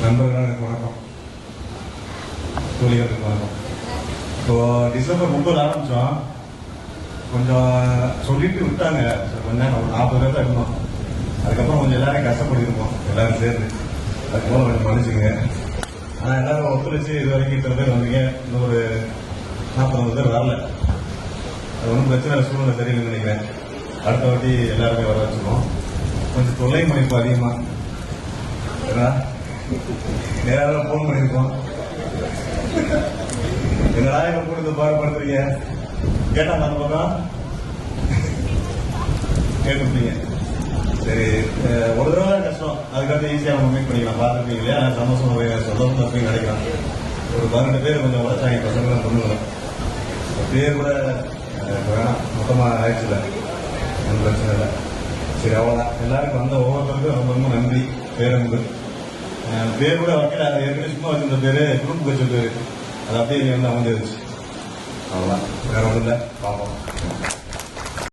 நண்பர்களுக்கு வணக்கம், தோழிகளுக்கு வணக்கம். இப்போ டிசம்பர் 30 ஆரம்பிச்சோம். கொஞ்சம் சொல்லிட்டு விட்டாங்க, கொஞ்ச நேரம் ஒரு 40 பேர் தான் இருந்தோம். அதுக்கப்புறம் கொஞ்சம் எல்லாரையும் கஷ்டப்பட்டுருப்போம், எல்லாரும் சேர்ந்து. அதுக்கப்புறம் கொஞ்சம் மன்னிச்சுங்க. ஆனால் எல்லாரும் ஒத்துழைச்சு இது வரைக்கும் இத்தனை பேர் வந்தீங்க. இன்னும் ஒரு 40-50 பேர் வரல. அது ஒன்றும் பிரச்சனை, சூழ்நிலை சரியில்லைன்னு நினைக்கிறேன். அடுத்த வாட்டி எல்லாருமே வர வச்சுருவோம். கொஞ்சம் தொல்லை மதிப்பு அதிகமாக நேராக போன் பண்ணியிருக்கோம். என்னடா எங்க கூட பாடுபடுத்துறீங்க கேட்டாங்க, அந்த பக்கம் கேட்டுருப்பீங்க. சரி, ஒரு தடவை தான் கஷ்டம், அதுக்கடுத்து ஈஸியாக நம்ம மீட் பண்ணிக்கலாம். பார்த்துருப்பீங்க இல்லையா, சந்தோஷமா இருப்பீங்க நினைக்கலாம். ஒரு 12 பேர் கொஞ்சம் உழைச்சாங்க, பசங்க பொண்ணுங்க. பேர் கூட வேணாம், மொத்தமாக ஆயிடுச்சு இல்லை, ஒன்றும் பிரச்சனை இல்லை. சரி, அவ்வளோதான். எல்லாருக்கும் வந்த ஒவ்வொருத்தருக்கும் ரொம்ப ரொம்ப நன்றி, பேரன்பு. பேர் கூட வைக்கல, ஏற்கனவே சும்மா வச்சிருந்த பேரு குரூப் வச்ச பேரு, அது அப்படியே வந்து அமைஞ்சிருச்சு. அவ்வளோதான், வேற ஒன்றும் இல்லை. பார்ப்போம்.